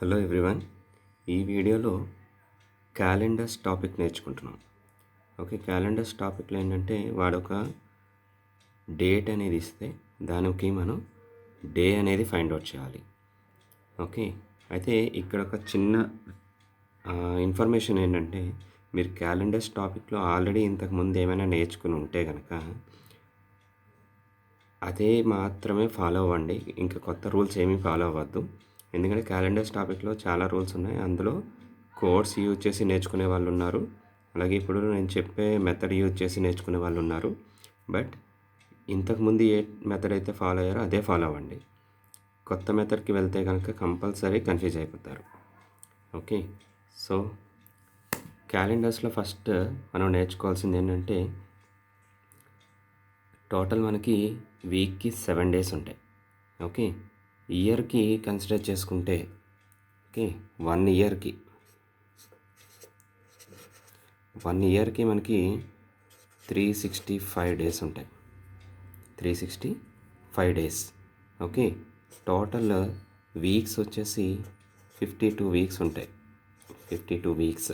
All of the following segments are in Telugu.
Hello everyone. ఈ వీడియోలో క్యాలెండర్స్ టాపిక్ నేర్చుకుంటున్నాం. ఓకే, క్యాలెండర్స్ టాపిక్లో ఏంటంటే వాడొక డేట్ అనేది ఇస్తే దానికి మనం డే అనేది ఫైండ్ అవుట్ చేయాలి. ఓకే, అయితే ఇక్కడ ఒక చిన్న ఇన్ఫర్మేషన్ ఏంటంటే, మీరు క్యాలెండర్స్ టాపిక్లో ఆల్రెడీ ఇంతకుముందు ఏమైనా నేర్చుకుని ఉంటే కనుక అదే మాత్రమే ఫాలో అవ్వండి. ఇంకా కొత్త రూల్స్ ఏమీ ఫాలో అవ్వద్దు. ఎందుకంటే క్యాలెండర్స్ టాపిక్లో చాలా రూల్స్ ఉన్నాయి. అందులో కోడ్స్ యూజ్ చేసి నేర్చుకునే వాళ్ళు ఉన్నారు. అలాగే ఇప్పుడు నేను చెప్పే మెథడ్ యూజ్ చేసి నేర్చుకునే వాళ్ళు ఉన్నారు. బట్ ఇంతకుముందు ఏ మెథడ్ అయితే ఫాలో అయ్యారో అదే ఫాలో అవ్వండి. కొత్త మెథడ్కి వెళ్తే కనుక కంపల్సరీ కన్ఫ్యూజ్ అయిపోతారు. ఓకే, సో క్యాలెండర్స్లో ఫస్ట్ మనం నేర్చుకోవాల్సింది ఏంటంటే, టోటల్ మనకి వీక్కి 7 డేస్ ఉంటాయి. ఓకే, ఇయర్కి కన్సిడర్ చేసుకుంటే ఓకే 1 ఇయర్కి మనకి 365 డేస్ ఉంటాయి. 365 డేస్. ఓకే, టోటల్ వీక్స్ వచ్చేసి 52 వీక్స్ ఉంటాయి. 52 వీక్స్.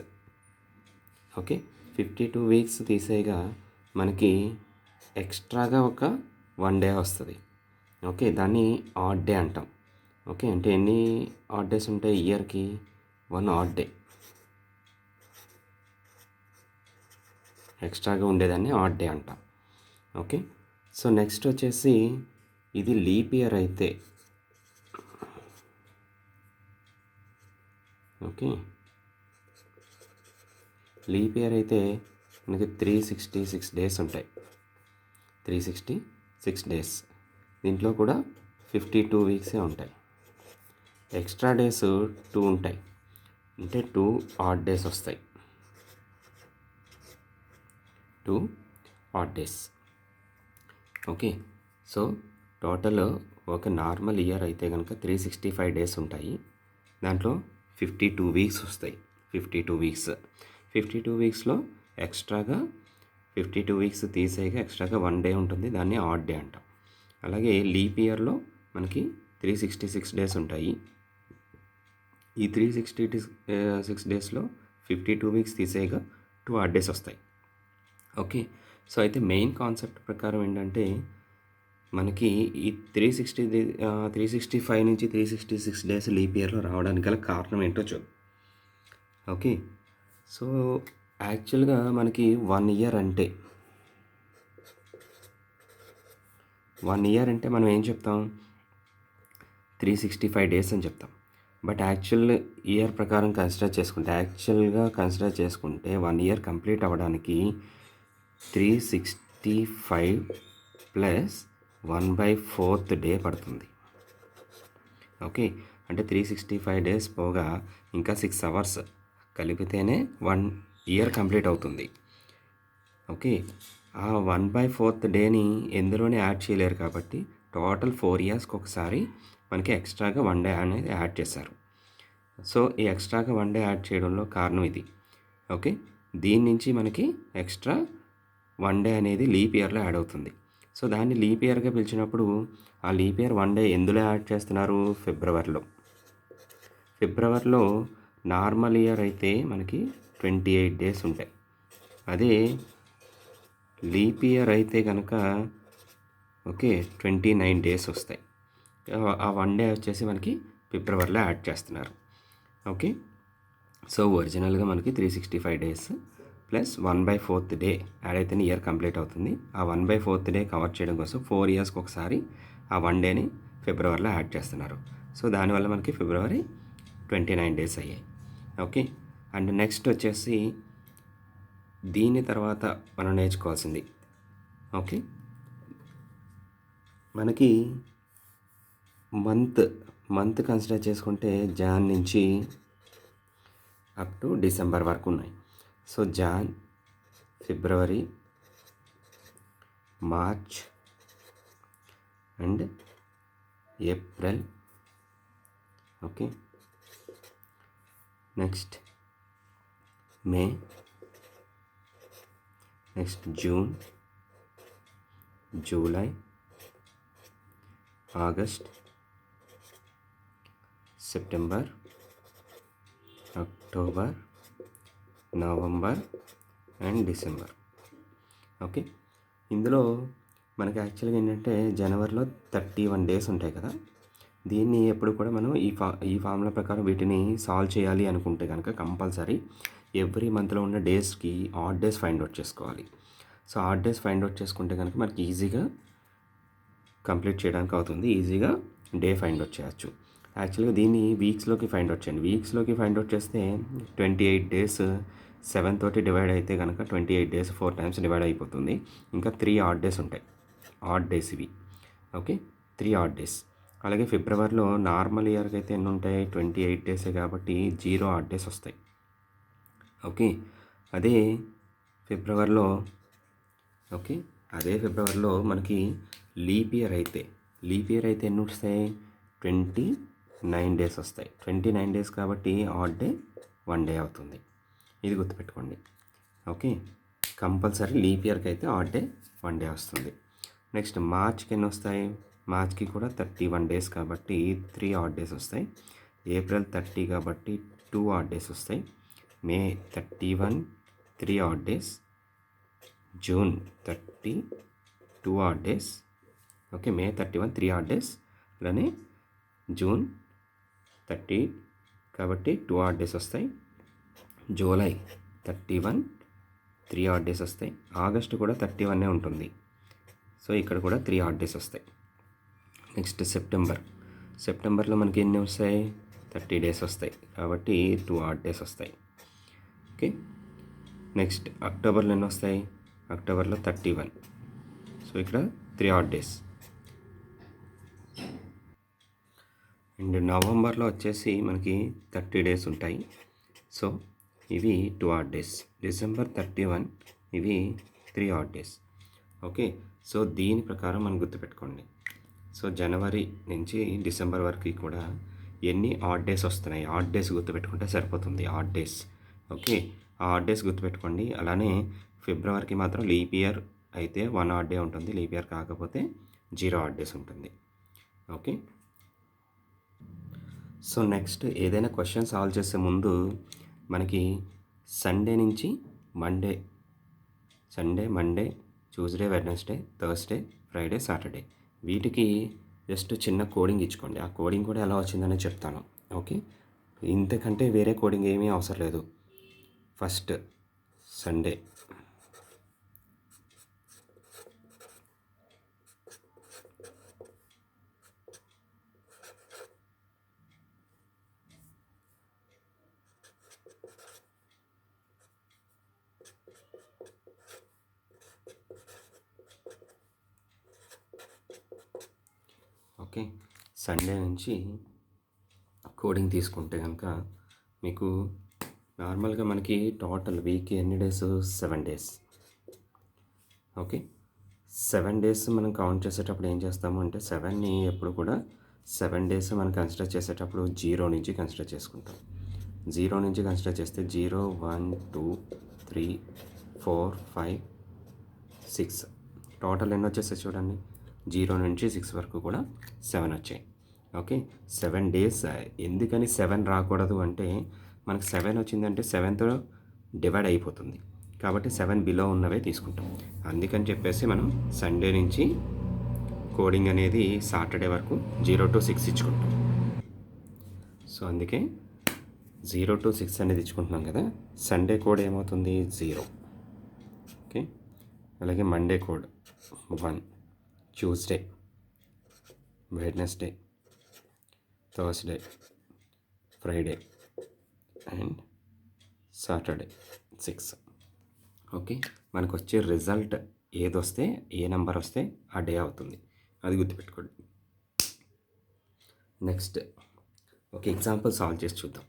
ఓకే, 52 వీక్స్ తీసేయగా మనకి ఎక్స్ట్రాగా ఒక 1 డే వస్తుంది. ఓకే, దాన్ని ఆడ్ డే అంటాం. ఓకే, అంటే ఎన్ని ఆడ్ డేస్ ఉంటాయి ఇయర్కి? 1 ఆడ్ డే. ఎక్స్ట్రాగా ఉండేదాన్ని ఆడ్ డే అంటాం. ఓకే, సో నెక్స్ట్ వచ్చేసి ఇది లీప్ ఇయర్ అయితే ఓకే, లీప్ ఇయర్ అయితే మనకి 366 డేస్ ఉంటాయి. 366 డేస్. దీంట్లో కూడా 52 వీక్సే ఉంటాయి. ఎక్స్ట్రా డేస్ 2 ఉంటాయి. అంటే 2 ఆడ్ డేస్ వస్తాయి. 2 odd days. Okay, so total ఒక నార్మల్ ఇయర్ అయితే కనుక 365 డేస్ ఉంటాయి. దాంట్లో 52 వీక్స్ వస్తాయి. 52 వీక్స్. 52 వీక్స్లో ఎక్స్ట్రాగా 52 వీక్స్ తీసేయగా ఎక్స్ట్రాగా 1 డే ఉంటుంది. దాన్ని ఆడ్ డే అంటాం. అలాగే లీప్ ఇయర్లో మనకి 366 డేస్ ఉంటాయి. ఈ 366 డేస్లో 52 వీక్స్ తీసేయగా 2 ఆడ్ డేస్ వస్తాయి. ఓకే, సో అయితే మెయిన్ కాన్సెప్ట్ ప్రకారం ఏంటంటే, మనకి ఈ 365 నుంచి 366 డేస్ లీప్ ఇయర్లో రావడానికి గల కారణం ఏంటో చూద్దాం. ఓకే, సో యాక్చువల్గా మనకి 1 ఇయర్ అంటే మనం ఏం చెప్తాం? 365 డేస్ అని చెప్తాం. బట్ యాక్చువల్ ఇయర్ ప్రకారం కన్సిడర్ చేసుకుంటే 1 ఇయర్ కంప్లీట్ అవ్వడానికి 365 ప్లస్ 1/4 డే పడుతుంది. ఓకే, అంటే 365 డేస్ పోగా ఇంకా 6 అవర్స్ కలిపితేనే 1 ఇయర్ కంప్లీట్ అవుతుంది. ఓకే, ఆ 1/4 డేని ఎందులోనే యాడ్ చేయలేరు కాబట్టి టోటల్ 4 ఇయర్స్కి ఒకసారి మనకి ఎక్స్ట్రాగా 1 డే అనేది యాడ్ చేశారు. సో ఈ ఎక్స్ట్రాగా 1 డే యాడ్ చేయడంలో కారణం ఇది. ఓకే, దీని నుంచి మనకి ఎక్స్ట్రా 1 డే అనేది లీప్ ఇయర్లో యాడ్ అవుతుంది. సో దాన్ని లీప్ ఇయర్గా పిలిచినప్పుడు ఆ లీప్ ఇయర్ 1 డే ఎందులో యాడ్ చేస్తున్నారు? ఫిబ్రవరిలో నార్మల్ ఇయర్ అయితే మనకి 28 డేస్ ఉంటాయి. అదే లీప్ ఇయర్ అయితే కనుక ఓకే 29 డేస్ వస్తాయి. ఆ 1 డే వచ్చేసి మనకి ఫిబ్రవరిలో యాడ్ చేస్తున్నారు. ఓకే, సో ఒరిజినల్గా మనకి 365 డేస్ ప్లస్ 1/4 డే యాడ్ అయితేనే ఇయర్ కంప్లీట్ అవుతుంది. ఆ 1/4 డే కవర్ చేయడం కోసం 4 ఇయర్స్కి ఒకసారి ఆ 1 డేని ఫిబ్రవరిలో యాడ్ చేస్తున్నారు. సో దానివల్ల మనకి ఫిబ్రవరి 29 డేస్ అయ్యాయి. ఓకే, అండ్ నెక్స్ట్ వచ్చేసి దీని తర్వాత మనం నేర్చుకోవాల్సింది ఓకే, మనకి మంత్ కన్సిడర్ చేసుకుంటే జాన్ నుంచి అప్ టు డిసెంబర్ వరకు ఉన్నాయి. So Jan, February, March and April. Okay, next May, next June, July, August, September, October, November and December. Okay, ఇందులో మనకి యాక్చువల్గా ఏంటంటే జనవరిలో 31 డేస్ ఉంటాయి కదా. దీన్ని ఎప్పుడు కూడా మనం ఈ ఫార్ములా ప్రకారం వీటిని సాల్వ్ చేయాలి అనుకుంటే కనుక కంపల్సరీ ఎవ్రీ మంత్లో ఉన్న డేస్కి ఆడ్ డేస్ ఫైండ్ అవుట్ చేసుకోవాలి. So odd days find out చేసుకుంటే కనుక మనకి ఈజీగా కంప్లీట్ చేయడానికి అవుతుంది, ఈజీగా డే ఫైండ్ అవుట్ చేయొచ్చు. యాక్చువల్గా దీన్ని వీక్స్లోకి ఫైండ్ అవుట్ చేయండి. వీక్స్లోకి ఫైండ్ అవుట్ చేస్తే 28 డేస్ 7 తోటి డివైడ్ అయితే కనుక 28 డేస్ 4 టైమ్స్ డివైడ్ అయిపోతుంది. ఇంకా 3 ఆడ్ డేస్ ఉంటాయి, ఆడ్ డేస్ ఇవి. Okay, 3 odd days. అలాగే ఫిబ్రవరిలో నార్మల్ ఇయర్కి అయితే ఎన్ని ఉంటాయి, 28 డేసే కాబట్టి 0 ఆడ్ డేస్ వస్తాయి. ఓకే, అదే ఫిబ్రవరిలో ఓకే అదే ఫిబ్రవరిలో మనకి లీప్ ఇయర్ అయితే ఎన్ని వస్తాయి, 29 డేస్ వస్తాయి. 29 డేస్ కాబట్టి ఆడ్ డే 1 డే అవుతుంది. ఇది గుర్తుపెట్టుకోండి. ఓకే, కంపల్సరీ లీప్ ఇయర్కి అయితే ఆడ్ డే 1 డే వస్తుంది. నెక్స్ట్ మార్చ్కి ఎన్ని వస్తాయి, మార్చ్కి కూడా 31 డేస్ కాబట్టి 3 ఆడ్ డేస్ వస్తాయి. ఏప్రిల్ 30 కాబట్టి 2 ఆడ్ డేస్ వస్తాయి. May 31 3 odd days. June 30 2 odd days. Okay, May 31 3 odd days. అలానే జూన్ 30 కాబట్టి 2 ఆడ్ డేస్ వస్తాయి. జూలై 31 3 ఆడ్ డేస్ వస్తాయి. ఆగస్టు కూడా 31 ఉంటుంది. సో ఇక్కడ కూడా 3 ఆడ్ డేస్ వస్తాయి. నెక్స్ట్ సెప్టెంబర్లో మనకి ఎన్ని వస్తాయి, 30 డేస్ వస్తాయి కాబట్టి 2 ఆడ్ డేస్ వస్తాయి. ఓకే, నెక్స్ట్ అక్టోబర్లో ఎన్ని వస్తాయి, అక్టోబర్లో 31. సో ఇక్కడ 3 ఆడ్ డేస్. అండ్ నవంబర్లో వచ్చేసి మనకి 30 డేస్ ఉంటాయి. సో ఇవి 2 ఆడ్ డేస్. డిసెంబర్ 31 ఇవి 3 ఆడ్ డేస్. ఓకే, సో దీని ప్రకారం మనం గుర్తుపెట్టుకోండి. సో జనవరి నుంచి డిసెంబర్ వరకు కూడా ఎన్ని ఆడ్ డేస్ వస్తున్నాయి, ఆడ్ డేస్ గుర్తుపెట్టుకుంటే సరిపోతుంది. Add days. ఓకే, ఆ ఆడ్ డేస్ గుర్తుపెట్టుకోండి. అలానే ఫిబ్రవరికి మాత్రం లీప్ ఇయర్ అయితే 1 ఆడ్ డే ఉంటుంది, లీప్ ఇయర్ కాకపోతే 0 ఆడ్ డేస్ ఉంటుంది. ఓకే, సో నెక్స్ట్ ఏదైనా క్వశ్చన్ సాల్వ్ చేసే ముందు మనకి సండే నుంచి Monday Tuesday Wednesday Thursday Friday Saturday వీటికి జస్ట్ చిన్న కోడింగ్ ఇచ్చుకోండి. ఆ కోడింగ్ కూడా ఎలా వచ్చిందని చెప్తాను. ఓకే, ఇంతకంటే వేరే కోడింగ్ ఏమీ అవసరం లేదు. ఫస్ట్ సండే ఓకే, సండే నుంచి కోడింగ్ తీసుకుంటే కనుక మీకు నార్మల్గా మనకి టోటల్ వీక్ ఎన్ని డేస్, 7 డేస్. ఓకే, 7 డేస్ మనం కౌంట్ చేసేటప్పుడు ఏం చేస్తాము అంటే 7ని ఎప్పుడు కూడా 7 డేస్ మనం కన్సిడర్ చేసేటప్పుడు 0 నుంచి కన్సిడర్ చేసుకుంటాం. 0 నుంచి కన్సిడర్ చేస్తే 0 1 2 3 4 5 6 టోటల్ ఎన్ని వచ్చేస్తాయి చూడండి. 0 నుంచి 6 వరకు కూడా 7 వచ్చాయి. Okay, 7 days. ఎందుకని 7 రాకూడదు అంటే మనకు 7 వచ్చిందంటే 7తో డివైడ్ అయిపోతుంది కాబట్టి 7 బిలో ఉన్నవే తీసుకుంటాం. అందుకని చెప్పేసి మనం సండే నుంచి కోడింగ్ అనేది సాటర్డే వరకు 0 to 6 ఇచ్చుకుంటాం. సో అందుకే 0 to 6 అనేది ఇచ్చుకుంటున్నాం కదా. సండే కోడ్ ఏమవుతుంది, 0. ఓకే, అలాగే Monday code 1, Tuesday, Wednesday, Thursday, Friday and Saturday 6. Okay, మనకు వచ్చే రిజల్ట్ ఏది వస్తే ఏ నెంబర్ వస్తే ఆ డే అవుతుంది, అది గుర్తుపెట్టుకోండి. నెక్స్ట్ ఒక ఎగ్జాంపుల్ సాల్వ్ చేసి చూద్దాం.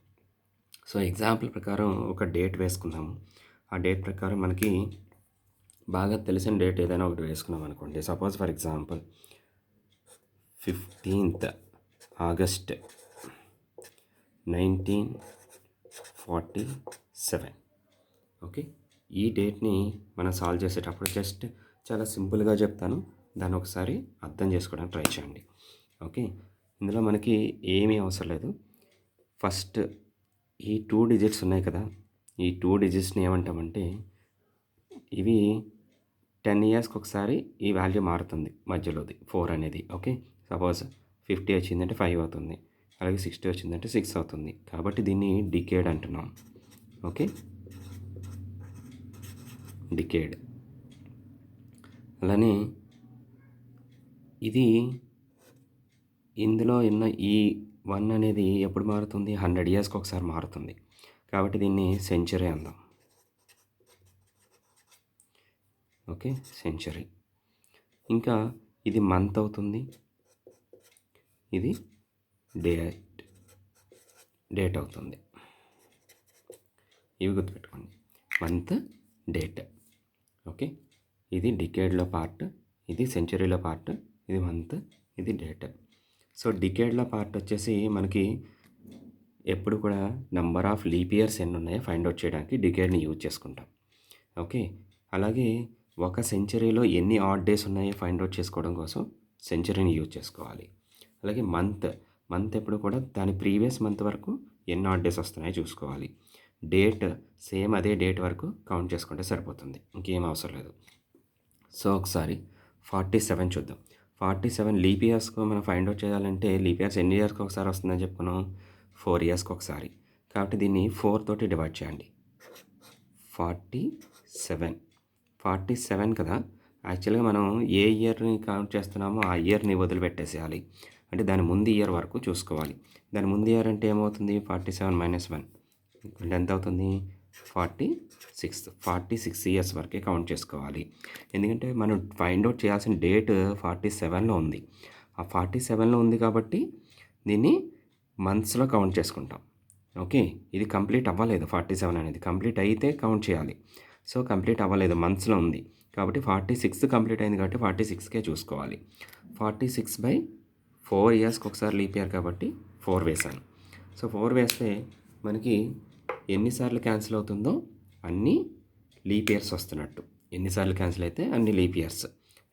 సో ఎగ్జాంపుల్ ప్రకారం ఒక డేట్ వేసుకుందాము. ఆ డేట్ ప్రకారం మనకి బాగా తెలిసిన డేట్ ఏదైనా ఒకటి వేసుకున్నాం అనుకోండి. Suppose for example 15th August 1947. Okay, ఈ డేట్ని మనం సాల్వ్ చేసేటప్పుడు జస్ట్ చాలా సింపుల్గా చెప్తాను, దాన్ని ఒకసారి అర్థం చేసుకోవడానికి ట్రై చేయండి. ఓకే, ఇందులో మనకి ఏమీ అవసరం లేదు. ఫస్ట్ ఈ 2 డిజిట్స్ ఉన్నాయి కదా, ఈ 2 డిజిట్స్ని ఏమంటామంటే ఇవి 10 ఇయర్స్కి ఒకసారి ఈ వాల్యూ మారుతుంది మధ్యలోది 4 అనేది. ఓకే, సపోజ్ 50 వచ్చిందంటే 5 అవుతుంది, అలాగే 60 వచ్చిందంటే 6 అవుతుంది. కాబట్టి దీన్ని డికేడ్ అంటున్నాం. Okay, decade. అలానే ఇది ఇందులో ఉన్న ఈ 1 అనేది ఎప్పుడు మారుతుంది, 100 ఇయర్స్కి ఒకసారి మారుతుంది. కాబట్టి దీన్ని సెంచరీ అందాం. Okay, century. ఇంకా ఇది మంత్ అవుతుంది, ఇది డేట్ అవుతుంది. ఇవి గుర్తుపెట్టుకోండి, మంత్, డేట్. ఓకే, ఇది డికేడ్లో పార్ట్, ఇది సెంచరీలో పార్ట్, ఇది మంత్, ఇది డేట్. సో డికేడ్లో పార్ట్ వచ్చేసి మనకి ఎప్పుడు కూడా నెంబర్ ఆఫ్ లీప్ ఇయర్స్ ఎన్ని ఉన్నాయో ఫైండ్ అవుట్ చేయడానికి డికేడ్ని యూజ్ చేసుకుంటాం. ఓకే, అలాగే ఒక సెంచరీలో ఎన్ని ఆడ్ డేస్ ఉన్నాయో ఫైండ్ అవుట్ చేసుకోవడం కోసం సెంచరీని యూజ్ చేసుకోవాలి. అలాగే మంత్ ఎప్పుడు కూడా దాని ప్రీవియస్ మంత్ వరకు ఎన్ని ఆడ్ డేస్ వస్తున్నాయో చూసుకోవాలి. డేట్ సేమ్ అదే డేట్ వరకు కౌంట్ చేసుకుంటే సరిపోతుంది, ఇంకేం అవసరం లేదు. సో ఒకసారి 47 చూద్దాం. 47 లీప్ ఇయర్స్కు మనం ఫైండ్ అవుట్ చేయాలంటే లీప్ ఇయర్స్ ఎన్ని ఇయర్స్కి ఒకసారి వస్తుందని చెప్పుకున్నాం, 4 ఇయర్స్కి ఒకసారి. కాబట్టి దీన్ని 4 తోటి డివైడ్ చేయండి. 47 కదా, యాక్చువల్గా మనం ఏ ఇయర్ని కౌంట్ చేస్తున్నామో ఆ ఇయర్ని వదిలిపెట్టేసేయాలి. అంటే దాని ముందు ఇయర్ వరకు చూసుకోవాలి. దాని ముందు ఇయర్ అంటే ఏమవుతుంది, 47 - 1 అంటే ఎంత అవుతుంది, 46 ఇయర్స్ వరకే కౌంట్ చేసుకోవాలి. ఎందుకంటే మనం ఫైండ్ అవుట్ చేయాల్సిన డేట్ 47లో ఉంది. ఆ 47లో ఉంది కాబట్టి దీన్ని మంత్స్లో కౌంట్ చేసుకుంటాం. ఓకే, ఇది కంప్లీట్ అవ్వలేదు, 47 అనేది కంప్లీట్ అయితే కౌంట్ చేయాలి. సో కంప్లీట్ అవ్వలేదు, మంత్స్లో ఉంది కాబట్టి 46 కంప్లీట్ అయింది కాబట్టి 46కే చూసుకోవాలి. 46/4 ఇయర్స్కి ఒకసారి లీప్ ఇయర్ కాబట్టి 4 వేసాను. సో 4 వేస్తే మనకి ఎన్నిసార్లు క్యాన్సిల్ అవుతుందో అన్ని లీప్ ఇయర్స్ వస్తున్నట్టు. ఎన్నిసార్లు క్యాన్సిల్ అయితే అన్ని లీప్ ఇయర్స్.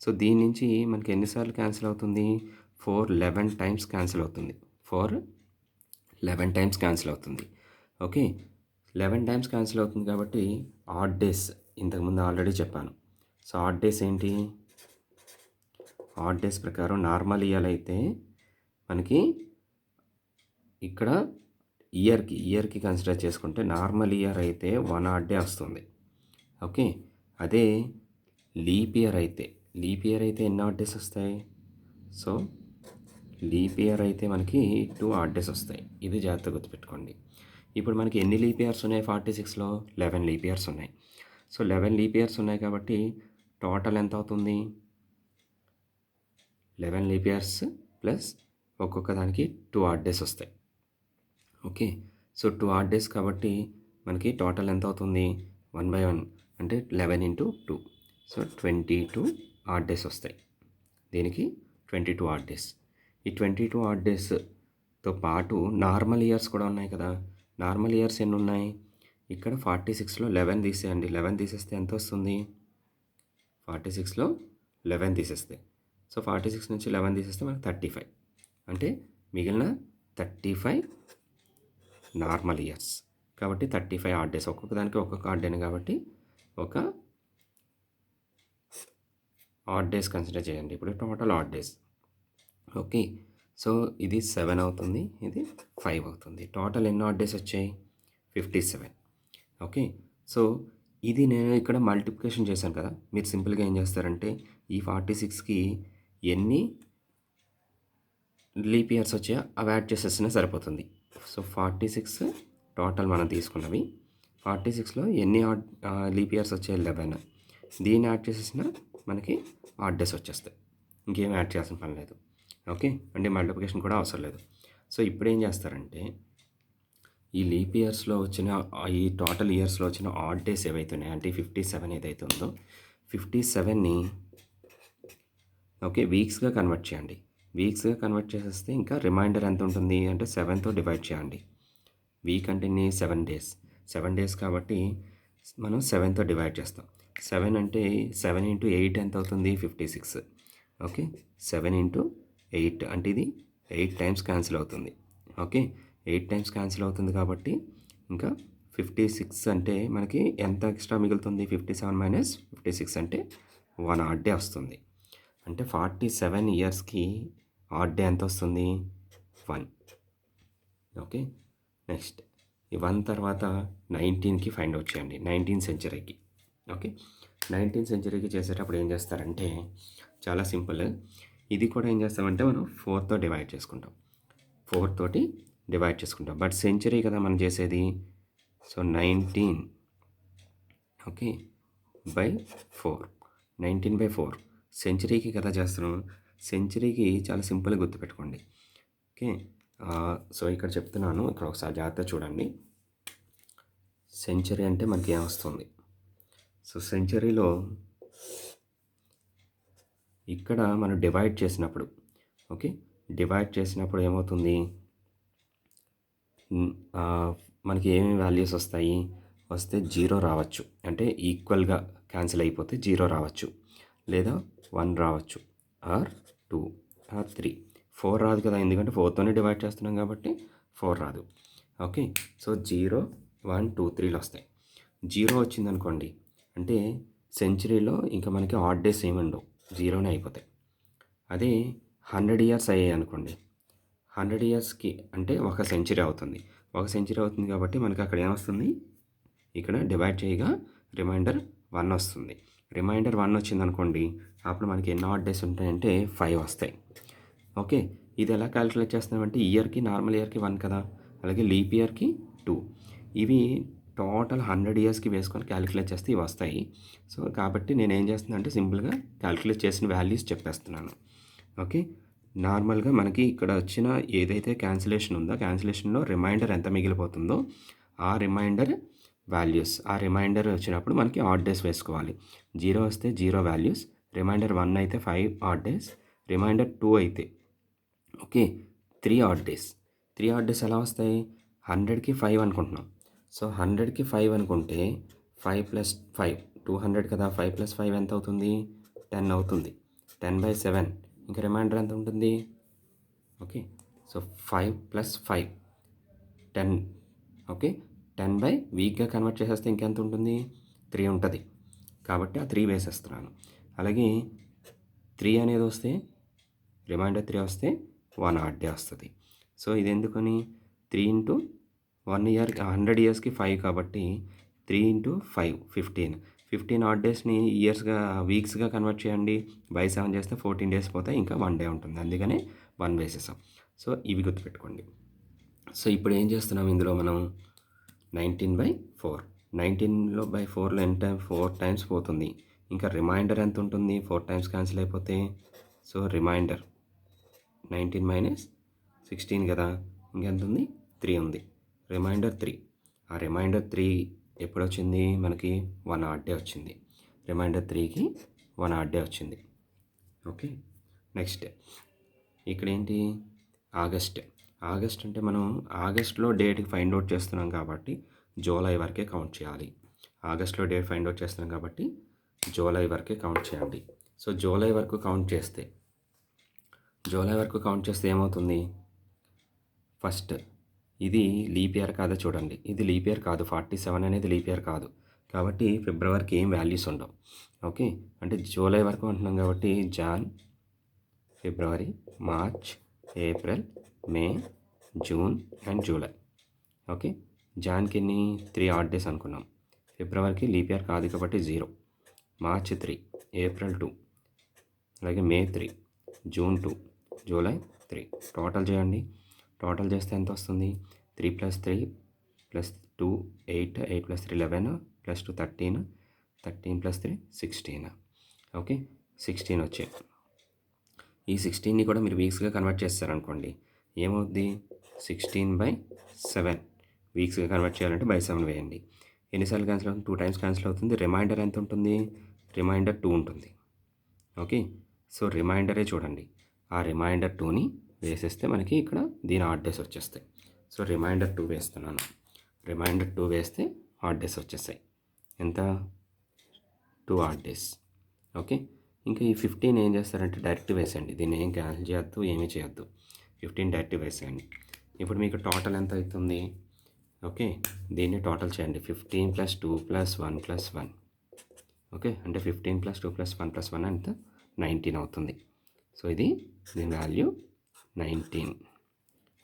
సో దీని నుంచి మనకి ఎన్నిసార్లు క్యాన్సిల్ అవుతుంది, 11 టైమ్స్ క్యాన్సిల్ అవుతుంది. 11 టైమ్స్ క్యాన్సిల్ అవుతుంది. ఓకే, 11 టైమ్స్ క్యాన్సిల్ అవుతుంది కాబట్టి ఆడ్ డేస్ ఇంతకుముందు ఆల్రెడీ చెప్పాను. సో ఆడ్ డేస్ ఏంటి, ఆడ్ డేస్ ప్రకారం నార్మల్ ఇయర్ అయితే మనకి ఇక్కడ ఇయర్కి కన్సిడర్ చేసుకుంటే నార్మల్ ఇయర్ అయితే 1 ఆడ్ డే వస్తుంది. ఓకే, అదే లీప్ ఇయర్ అయితే ఎన్ని ఆడ్ డేస్ వస్తాయి, సో లీప్ ఇయర్ అయితే మనకి 2 ఆడ్ డేస్ వస్తాయి. ఇది జాగ్రత్తగా గుర్తుపెట్టుకోండి. ఇప్పుడు మనకి ఎన్ని లీప్ ఇయర్స్ ఉన్నాయి 46లో, 11 లీప్ ఇయర్స్ ఉన్నాయి. సో 11 లీప్ ఇయర్స్ ఉన్నాయి కాబట్టి టోటల్ ఎంత అవుతుంది, 11 లీప్ ఇయర్స్ ప్లస్ ఒక్కొక్క దానికి 2 ఆడ్ డేస్ వస్తాయి. ఓకే, సో 2 ఆడ్ డేస్ కాబట్టి మనకి టోటల్ ఎంత అవుతుంది, 1/1 అంటే 11 × 2, సో 22 ఆడ్ డేస్ వస్తాయి. దీనికి 22 ఆడ్ డేస్. ఈ 22 ఆడ్ డేస్తో పాటు నార్మల్ ఇయర్స్ కూడా ఉన్నాయి కదా. నార్మల్ ఇయర్స్ ఎన్ని ఉన్నాయి, ఇక్కడ 46లో 11 తీసేయండి. 11 తీసేస్తే ఎంత వస్తుంది, 46లో 11 తీసేస్తే, సో 46 నుంచి 11 తీసేస్తే మనకు 35, అంటే మిగిలిన 35 నార్మల్ ఇయర్స్. కాబట్టి 35 ఆడ్ డేస్, ఒక్కొక్క దానికి ఒక్కొక్క ఆడ్ డేనే కాబట్టి ఒక ఆడ్ డేస్ కన్సిడర్ చేయండి. ఇప్పుడు total add days. Okay, so ఇది 7 అవుతుంది, ఇది 5 అవుతుంది. టోటల్ ఎన్ని ఆడ్ డేస్ వచ్చాయి, 57. ఓకే, సో ఇది నేను ఇక్కడ మల్టిప్లికేషన్ చేశాను కదా. మీరు సింపుల్గా ఏం చేస్తారంటే ఈ 46కి ఎన్ని లీప్ ఇయర్స్ వచ్చాయో అవి యాడ్ చేసేసినా సరిపోతుంది. సో 46 టోటల్ మనం తీసుకున్నవి, 46లో ఎన్ని లీప్ ఇయర్స్ వచ్చాయి, 11. దీన్ని యాడ్ చేసేసిన మనకి ఆడ్ డేస్ వచ్చేస్తాయి, ఇంకేం యాడ్ చేయాల్సిన పని లేదు. ఓకే, అంటే మల్టిప్లికేషన్ కూడా అవసరం లేదు. సో ఇప్పుడు ఏం చేస్తారంటే ఈ లీప్ ఇయర్స్లో వచ్చిన, ఈ టోటల్ ఇయర్స్లో వచ్చిన ఆడ్ డేస్ ఏవైతే ఉన్నాయో అంటే 57 ఏదైతే ఉందో 57ని ఓకే వీక్స్గా కన్వర్ట్ చేయండి. వీక్స్గా కన్వర్ట్ చేసేస్తే ఇంకా రిమైండర్ ఎంత ఉంటుంది అంటే 7తో డివైడ్ చేయండి. వీక్ అంటే 7 డేస్, 7 డేస్ కాబట్టి మనం 7తో డివైడ్ చేస్తాం. 7 అంటే 7 × 8 ఎంత అవుతుంది, 56. ఓకే, 7 × 8 అంటే ఇది 8 టైమ్స్ క్యాన్సిల్ అవుతుంది. ఓకే, 8 టైమ్స్ క్యాన్సిల్ అవుతుంది కాబట్టి ఇంకా 56 అంటే మనకి ఎంత ఎక్స్ట్రా మిగులుతుంది? 57 మైనస్ 56 అంటే 1 ఆడ్ డే వస్తుంది. అంటే 47 ఇయర్స్కి ఆడ్ డే ఎంత వస్తుంది? 1. ఓకే, నెక్స్ట్ ఈ 1 తర్వాత 19కి ఫైండ్ అవుట్ చేయండి, 19th సెంచరీకి. ఓకే, 19th సెంచరీకి చేసేటప్పుడు ఏం చేస్తారంటే చాలా సింపుల్. ఇది కూడా ఏం చేస్తామంటే మనం 4తో డివైడ్ చేసుకుంటాం, 4 తోటి డివైడ్ చేసుకుంటాం. బట్ సెంచరీ కదా మనం చేసేది. సో 19 ఓకే బై 4, 19/4 సెంచరీకి కదా చేస్తున్నాం. సెంచరీకి చాలా సింపుల్గా గుర్తుపెట్టుకోండి. ఓకే, సో ఇక్కడ చెప్తున్నాను, ఇక్కడ ఒకసారి జాగ్రత్త చూడండి. సెంచరీ అంటే మనకి ఏమొస్తుంది? సో సెంచరీలో ఇక్కడ మనం డివైడ్ చేసినప్పుడు, ఓకే, డివైడ్ చేసినప్పుడు ఏమవుతుంది? మనకి ఏమేమి వాల్యూస్ వస్తాయి? వస్తే 0 రావచ్చు, అంటే ఈక్వల్గా క్యాన్సిల్ అయిపోతే 0 రావచ్చు, లేదా 1 రావచ్చు, ఆర్ 2 ఆర్ 3. 4 రాదు కదా, ఎందుకంటే 4తోనే డివైడ్ చేస్తున్నాం కాబట్టి 4 రాదు. ఓకే, సో 0, 1, 2, 3లు వస్తాయి. 0 వచ్చిందనుకోండి అంటే సెంచరీలో ఇంకా మనకి ఆడ్ డేస్ ఏమి ఉండవు, 0నే అయిపోతాయి. అదే 100 ఇయర్స్ అయ్యాయి అనుకోండి, 100 ఇయర్స్కి అంటే ఒక సెంచరీ అవుతుంది. ఒక సెంచరీ అవుతుంది కాబట్టి మనకి అక్కడ ఏమొస్తుంది? ఇక్కడ డివైడ్ చేయగా రిమైండర్ 1 వస్తుంది. రిమైండర్ 1 వచ్చిందనుకోండి, అప్పుడు మనకి ఎన్ని ఆడ్ డేస్ ఉంటాయంటే 5 వస్తాయి. ఓకే, ఇది ఎలా క్యాలిక్యులేట్ చేస్తున్నామంటే ఇయర్కి, నార్మల్ ఇయర్కి 1 కదా, అలాగే లీప్ ఇయర్కి 2. ఇవి టోటల్ 100 ఇయర్స్కి వేసుకొని క్యాలిక్యులేట్ చేస్తే ఇవి వస్తాయి. సో కాబట్టి నేను ఏం చేస్తున్నాను అంటే సింపుల్గా క్యాలిక్యులేట్ చేసిన వాల్యూస్ చెప్పేస్తున్నాను. ఓకే, నార్మల్గా మనకి ఇక్కడ వచ్చిన ఏదైతే క్యాన్సిలేషన్ ఉందో, క్యాన్సిలేషన్లో రిమైండర్ ఎంత మిగిలిపోతుందో ఆ రిమైండర్ వాల్యూస్, ఆ రిమైండర్ వచ్చినప్పుడు మనకి ఆడ్ డేస్ వేసుకోవాలి. 0 వస్తే 0 వాల్యూస్, రిమైండర్ 1 అయితే 5 ఆడ్ డేస్, రిమైండర్ 2 అయితే okay 3 odd days. 3 odd days ఎలా వస్తాయి? 100కి 5 అనుకుంటున్నాం. సో 100కి 5 అనుకుంటే 5 + 5 200 కదా, 5 + 5 ఎంత అవుతుంది? 10 అవుతుంది. 10/7 ఇంకా రిమైండర్ ఎంత ఉంటుంది? Okay, so 5 + 5 10. ఓకే, 10 వీక్గా కన్వర్ట్ చేసేస్తే ఇంకెంత ఉంటుంది? 3 ఉంటుంది. కాబట్టి ఆ 3 వేసేస్తున్నాను. అలాగే 3 అనేది వస్తే, రిమైండర్ 3 వస్తే 1 ఆడ్ డే వస్తుంది. సో ఇది ఎందుకని? 3 × 1 ఇయర్ 100 ఇయర్స్కి 5 కాబట్టి 3 × 5 15. 15 ఆడ్ డేస్ని ఇయర్స్గా, వీక్స్గా కన్వర్ట్ చేయండి. బై 7 చేస్తే 14 డేస్ పోతాయి, ఇంకా 1 డే ఉంటుంది. అందుకనే 1 వేసేసాం. సో ఇవి గుర్తుపెట్టుకోండి. సో ఇప్పుడు ఏం చేస్తున్నాం ఇందులో మనం? 19/4. 19లో బై 4లో ఎంత టైం? 4 టైమ్స్ పోతుంది. ఇంకా రిమైండర్ ఎంత ఉంటుంది? 4 టైమ్స్ క్యాన్సిల్ అయిపోతే. సో రిమైండర్ 19 - 16 కదా, ఇంకెంత ఉంది? 3 ఉంది. రిమైండర్ 3. ఆ రిమైండర్ 3 ఎప్పుడు వచ్చింది? మనకి 1 ఆడ్ డే వచ్చింది. రిమైండర్ 3కి 1 ఆడ్ డే వచ్చింది. ఓకే, నెక్స్ట్ ఇక్కడ ఏంటి? ఆగస్ట్. ఆగస్ట్ అంటే మనం ఆగస్ట్లో డేట్కి ఫైండ్ అవుట్ చేస్తున్నాం కాబట్టి జూలై వరకే కౌంట్ చేయాలి. ఆగస్ట్లో డేట్ ఫైండ్ అవుట్ చేస్తున్నాం కాబట్టి జూలై వరకే కౌంట్ చేయండి. సో జూలై వరకు కౌంట్ చేస్తే ఏమవుతుంది? ఫస్ట్ ఇది లీప్ ఇయర్ కాదో చూడండి. ఇది లీప్ ఇయర్ కాదు, 47 అనేది లీప్ ఇయర్ కాదు. కాబట్టి ఫిబ్రవరికి ఏం వాల్యూస్ ఉండవు. ఓకే, అంటే జూలై వరకు అంటున్నాం కాబట్టి Jan, February, March, April, May, June and July. Okay, జాన్కి ఎన్ని? 3 ఆడ్ డేస్ అనుకున్నాం. ఫిబ్రవరికి లీప్ ఇయర్ కాదు కాబట్టి 0. మార్చ్ 3, ఏప్రిల్ 2, అలాగే మే 3, జూన్ 2, జూలై 3. టోటల్ చేయండి. టోటల్ చేస్తే ఎంత వస్తుంది? 3 + 3 + 2 8, 8 + 3 11, +2 13, 13 + 3 16. ఓకే, 16 వచ్చాయి. ఈ 16ని కూడా మీరు వీక్స్గా కన్వర్ట్ చేస్తారనుకోండి, ఏమవుద్ది? 16/7. వీక్స్గా కన్వర్ట్ చేయాలంటే బై 7 వేయండి. ఎన్నిసార్లు క్యాన్సిల్ అవుతుంది? 2 టైమ్స్ క్యాన్సిల్ అవుతుంది. రిమైండర్ ఎంత ఉంటుంది? రిమైండర్ 2 ఉంటుంది. ఓకే, సో రిమైండరే చూడండి. ఆ రిమైండర్ 2ని వేసేస్తే మనకి ఇక్కడ దీని ఆడ్ డేస్ వచ్చేస్తాయి. సో రిమైండర్ 2 వేస్తున్నాను. రిమైండర్ 2 వేస్తే ఆడ్ డేస్ వచ్చేస్తాయి. ఎంత? 2 ఆడ్ డేస్. ఓకే, ఇంకా ఈ 15 ఏం చేస్తారంటే డైరెక్ట్ వేసేయండి. దీన్ని ఏం క్యాన్సిల్ చేయొద్దు, ఏమీ చేయొద్దు. 15 డైరెక్ట్ వేసేయండి. ఇప్పుడు మీకు టోటల్ ఎంత అవుతుంది? ఓకే, దీన్ని టోటల్ చేయండి. 15 + 2 + 1 + 1. ఓకే, అంటే 15 + 2 + 1 + 1 ఎంత? 19 అవుతుంది. సో ఇది దీని వాల్యూ 19.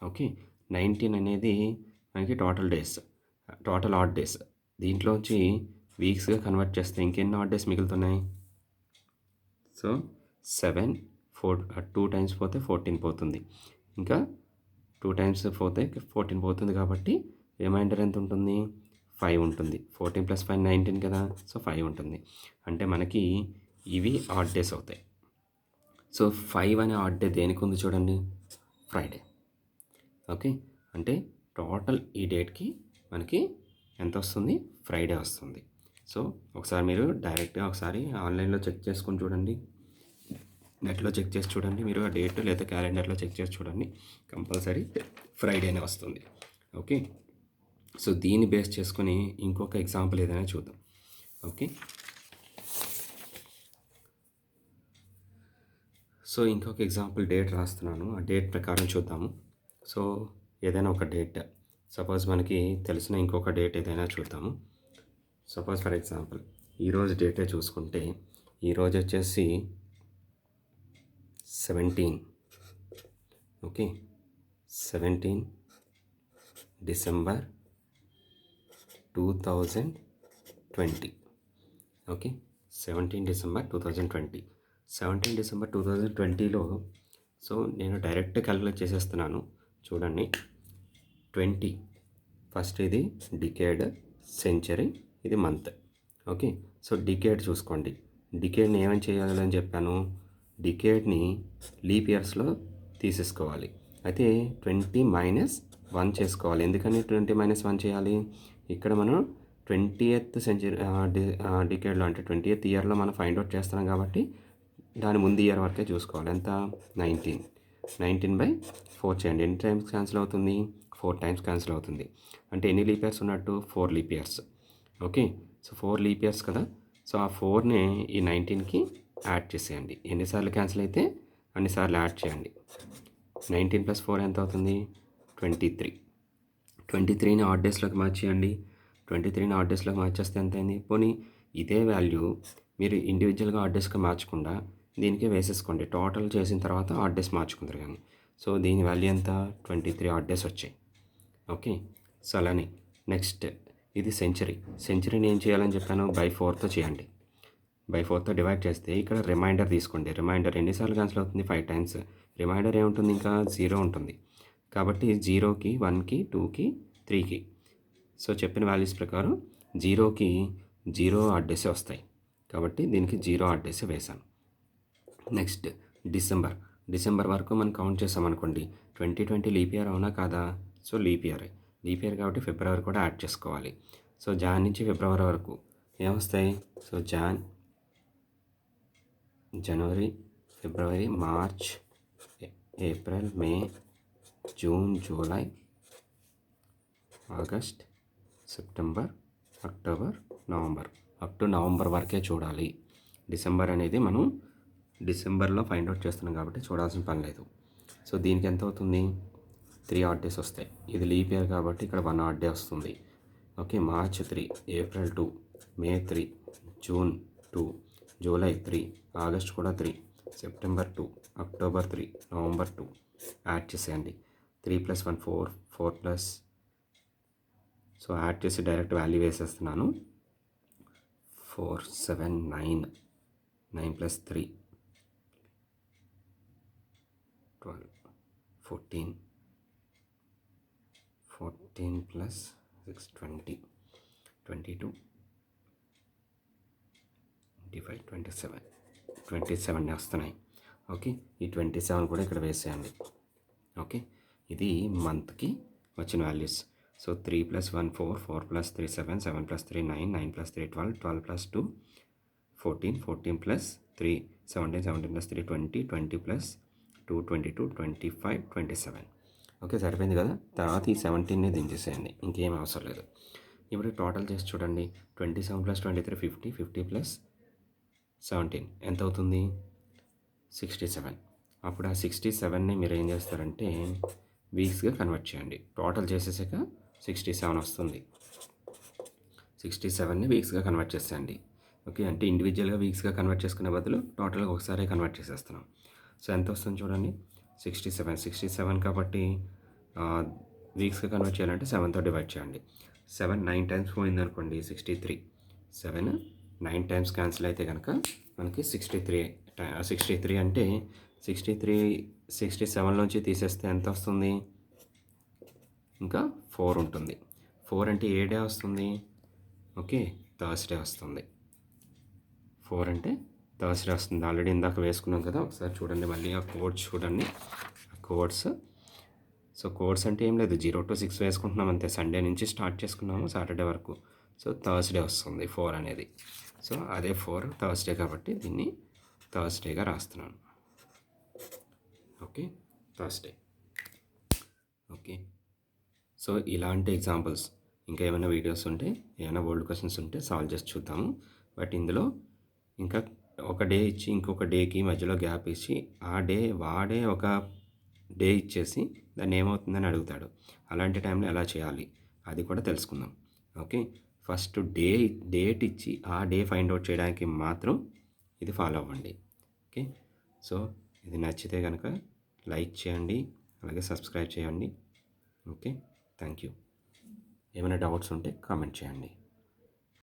ఓకే, 19 అనేది మనకి టోటల్ ఆడ్ డేస్. దీంట్లోంచి వీక్స్గా కన్వర్ట్ చేస్తే ఇంకెన్ని ఆడ్ డేస్ మిగులుతున్నాయి? సో 7 2 టైమ్స్ పోతే 14 పోతుంది. ఇంకా 2 టైమ్స్ పోతే 14 పోతుంది. కాబట్టి రిమైండర్ ఎంత ఉంటుంది? 5 ఉంటుంది. 14 + 5 19 కదా, సో 5 ఉంటుంది. అంటే మనకి ఇవి ఆడ్ డేస్ అవుతాయి. సో 5 అనే ఆడ్ డే దేనికి ఉంది చూడండి, ఫ్రైడే. ఓకే, అంటే టోటల్ ఈ డేట్కి మనకి ఎంత వస్తుంది? ఫ్రైడే వస్తుంది. సో ఒకసారి మీరు డైరెక్ట్గా ఒకసారి ఆన్లైన్లో చెక్ చేసుకొని చూడండి, నెట్లో చెక్ చేసి చూడండి. మీరు ఆ డేట్ లేదా క్యాలెండర్లో చెక్ చేసి చూడండి, కంపల్సరీ ఫ్రైడేనే వస్తుంది. ఓకే, సో దీన్ని బేస్ చేసుకొని ఇంకొక ఎగ్జాంపుల్ ఏదైనా చూద్దాం. ఓకే, సో ఇంకొక ఎగ్జాంపుల్ డేట్ రాస్తున్నాను, ఆ డేట్ ప్రకారం చూద్దాము. సో ఏదైనా ఒక డేట్, సపోజ్ మనకి తెలిసిన ఇంకొక డేట్ ఏదైనా చూద్దాము. సపోజ్ ఫర్ ఎగ్జాంపుల్ ఈరోజు డేటే చూసుకుంటే, ఈరోజు వచ్చేసి 17. Okay, 17 December 2020. Okay, 17 December 2020. 17 December 2020లో సో నేను డైరెక్ట్ క్యాలిక్యులేట్ చేసేస్తున్నాను. చూడండి, 20 ఫస్ట్ ఇది డికేడ్, సెంచరీ, ఇది మంత్. ఓకే, సో డికేడ్ చూసుకోండి. డికేడ్ని ఏమని చేయాలని చెప్పాను? డికేడ్ని లీప్ ఇయర్స్లో తీసేసుకోవాలి. అయితే 20 - 1 చేసుకోవాలి. ఎందుకని 20 - 1 చేయాలి? ఇక్కడ మనం 20th సెంచరీ డికేడ్లో అంటే 20th ఇయర్లో మనం ఫైండ్ అవుట్ చేస్తున్నాం కాబట్టి దాని ముందు ఇయర్ వరకే చూసుకోవాలి. ఎంత? 19. 19/4 చేయండి. ఎన్ని టైమ్స్ క్యాన్సిల్ అవుతుంది? 4 టైమ్స్ క్యాన్సిల్ అవుతుంది. అంటే ఎన్ని లీప్ ఇయర్స్ ఉన్నట్టు? 4 leap years. Okay, so 4 leap years కదా, సో ఆ 4ని ఈ 19కి యాడ్ చేసేయండి. ఎన్నిసార్లు క్యాన్సిల్ అయితే అన్నిసార్లు యాడ్ చేయండి. 19 + 4 ఎంత అవుతుంది? 23. 23ని ఆడ్ డేస్లోకి మార్చేయండి. 23ని ఆడ్ డేస్లోకి మార్చేస్తే ఎంత అయింది? పోనీ ఇదే వాల్యూ మీరు ఇండివిజువల్గా ఆడ్ డేస్గా మార్చకుండా దీనికి వేసేసుకోండి. టోటల్ చేసిన తర్వాత ఆడ్ డేస్ మార్చుకుంటారు కానీ. సో దీని వాల్యూ ఎంత? 23 ఆడ్ డేస్ వచ్చాయి. ఓకే, సో అలానే నెక్స్ట్ ఇది సెంచరీని ఏం చేయాలని చెప్పాను? బై 4తో చేయండి. బై 4తో డివైడ్ చేస్తే ఇక్కడ రిమైండర్ తీసుకోండి. రిమైండర్ ఎన్నిసార్లు క్యాన్సిల్ అవుతుంది? 5 టైమ్స్. రిమైండర్ ఏముంటుంది? ఇంకా 0 ఉంటుంది. కాబట్టి 0కి 1కి 2కి 3కి సో చెప్పిన వాల్యూస్ ప్రకారం 0కి 0 ఆడ్ డేసే వస్తాయి. కాబట్టి దీనికి 0 ఆడ్ డేసే వేశాను. నెక్స్ట్ డిసెంబర్ వరకు మనం కౌంట్ చేసామనుకోండి. 2020 లీప్ ఇయర్ అవునా కాదా? సో లీప్ ఇయర్ కాబట్టి ఫిబ్రవరి కూడా యాడ్ చేసుకోవాలి. సో జాన్ నుంచి ఫిబ్రవరి వరకు ఏమొస్తాయి? So January, February, March, April, May, June, July, August, September, October, November. Up to November వరకే చూడాలి. డిసెంబర్ అనేది మనం డిసెంబర్లో ఫైండ్ అవుట్ చేస్తున్నాం కాబట్టి చూడాల్సిన పని లేదు. సో దీనికి ఎంత అవుతుంది? 3 ఆడ్ డేస్ వస్తాయి. ఇది లీప్ ఇయర్ కాబట్టి ఇక్కడ 1 ఆడ్ డే వస్తుంది. ఓకే, మార్చ్ 3, ఏప్రిల్ 2, మే 3, జూన్ 2, జూలై 3, ఆగస్ట్ కూడా 3, సెప్టెంబర్ 2, అక్టోబర్ 3, నవంబర్ 2 యాడ్ చేసేయండి. 3 + 1 4, 4 సో యాడ్ చేసి డైరెక్ట్ వాల్యూ వేసేస్తున్నాను. 4 7 9, 9 + 3 12, 14, 14 + 6 20, 22, 25, 27 వస్తున్నాయి. ఓకే, ఈ 27 కూడా ఇక్కడ వేసేయండి. ఓకే, ఇది మంత్కి వచ్చిన వాల్యూస్. సో 3 + 1 4, 4 + 3 7, 7 + 3 9, 9 + 3 12, 12 + 2 14, 14 + 3 17, 17 + 3 20, 20 + 2 22, 25, 27. ఓకే, సరిపోయింది కదా. తర్వాత ఈ 17ని దించేసేయండి, ఇంకేం అవసరం లేదు. ఇప్పుడు టోటల్ చేసి చూడండి. 27 + 23 50, 50 + 17 ఎంత అవుతుంది? 67. అప్పుడు ఆ 67ని మీరు ఏం చేస్తారంటే వీక్స్గా కన్వర్ట్ చేయండి. టోటల్ చేసేసాక 67 వస్తుంది. 67ని వీక్స్గా కన్వర్ట్ చేసేయండి. ఓకే, అంటే ఇండివిజువల్గా వీక్స్గా కన్వర్ట్ చేసుకునే బదులు టోటల్గా ఒకసారి కన్వర్ట్ చేసేస్తున్నాం. సో ఎంత వస్తుంది చూడండి, 67 కాబట్టి వీక్స్గా కన్వర్ట్ చేయాలంటే 7తో డివైడ్ చేయండి. 7 9 టైమ్స్ పోయింది అనుకోండి 63. 7 9 టైమ్స్ క్యాన్సిల్ అయితే కనుక మనకి 63 అంటే 67లోంచి తీసేస్తే ఎంత వస్తుంది, ఇంకా 4 ఉంటుంది. 4 అంటే ఏ డే వస్తుంది, ఓకే థర్స్డే వస్తుంది. 4 అంటే థర్స్డే వస్తుంది. ఆల్రెడీ ఇందాక వేసుకున్నాం కదా, ఒకసారి చూడండి మళ్ళీ ఆ కోడ్స్ చూడండి, కోడ్స్. సో కోడ్స్ అంటే ఏం లేదు, 0 to 6 వేసుకుంటున్నాం అంతే. సండే నుంచి స్టార్ట్ చేసుకున్నాము సాటర్డే వరకు. సో థర్స్డే వస్తుంది 4 అనేది. సో అదే 4 థర్స్డే కాబట్టి దీన్ని థర్స్డేగా రాస్తున్నాను. Okay, Thursday. ఓకే, సో ఇలాంటి ఎగ్జాంపుల్స్ ఇంకా ఏమైనా వీడియోస్ ఉంటే, ఏమైనా ఓల్డ్ క్వశ్చన్స్ ఉంటే సాల్వ్ చేసి చూద్దాము. బట్ ఇందులో ఇంకా ఒక డే ఇచ్చి ఇంకొక డేకి మధ్యలో గ్యాప్ ఇచ్చి ఆ డే వాడే ఒక డే ఇచ్చేసి దాన్ని ఏమవుతుందని అడుగుతాడు. అలాంటి టైంలో ఎలా చేయాలి అది కూడా తెలుసుకుందాం. ఓకే, ఫస్ట్ డేట్ ఇచ్చి ఆ డే ఫైండ్ అవుట్ చేయడానికి మాత్రం ఇది ఫాలో అవ్వండి. ఓకే, సో ఇది నచ్చితే కనుక లైక్ చేయండి, అలాగే సబ్స్క్రైబ్ చేయండి. Okay, thank you. ఏమైనా డౌట్స్ ఉంటే కామెంట్ చేయండి.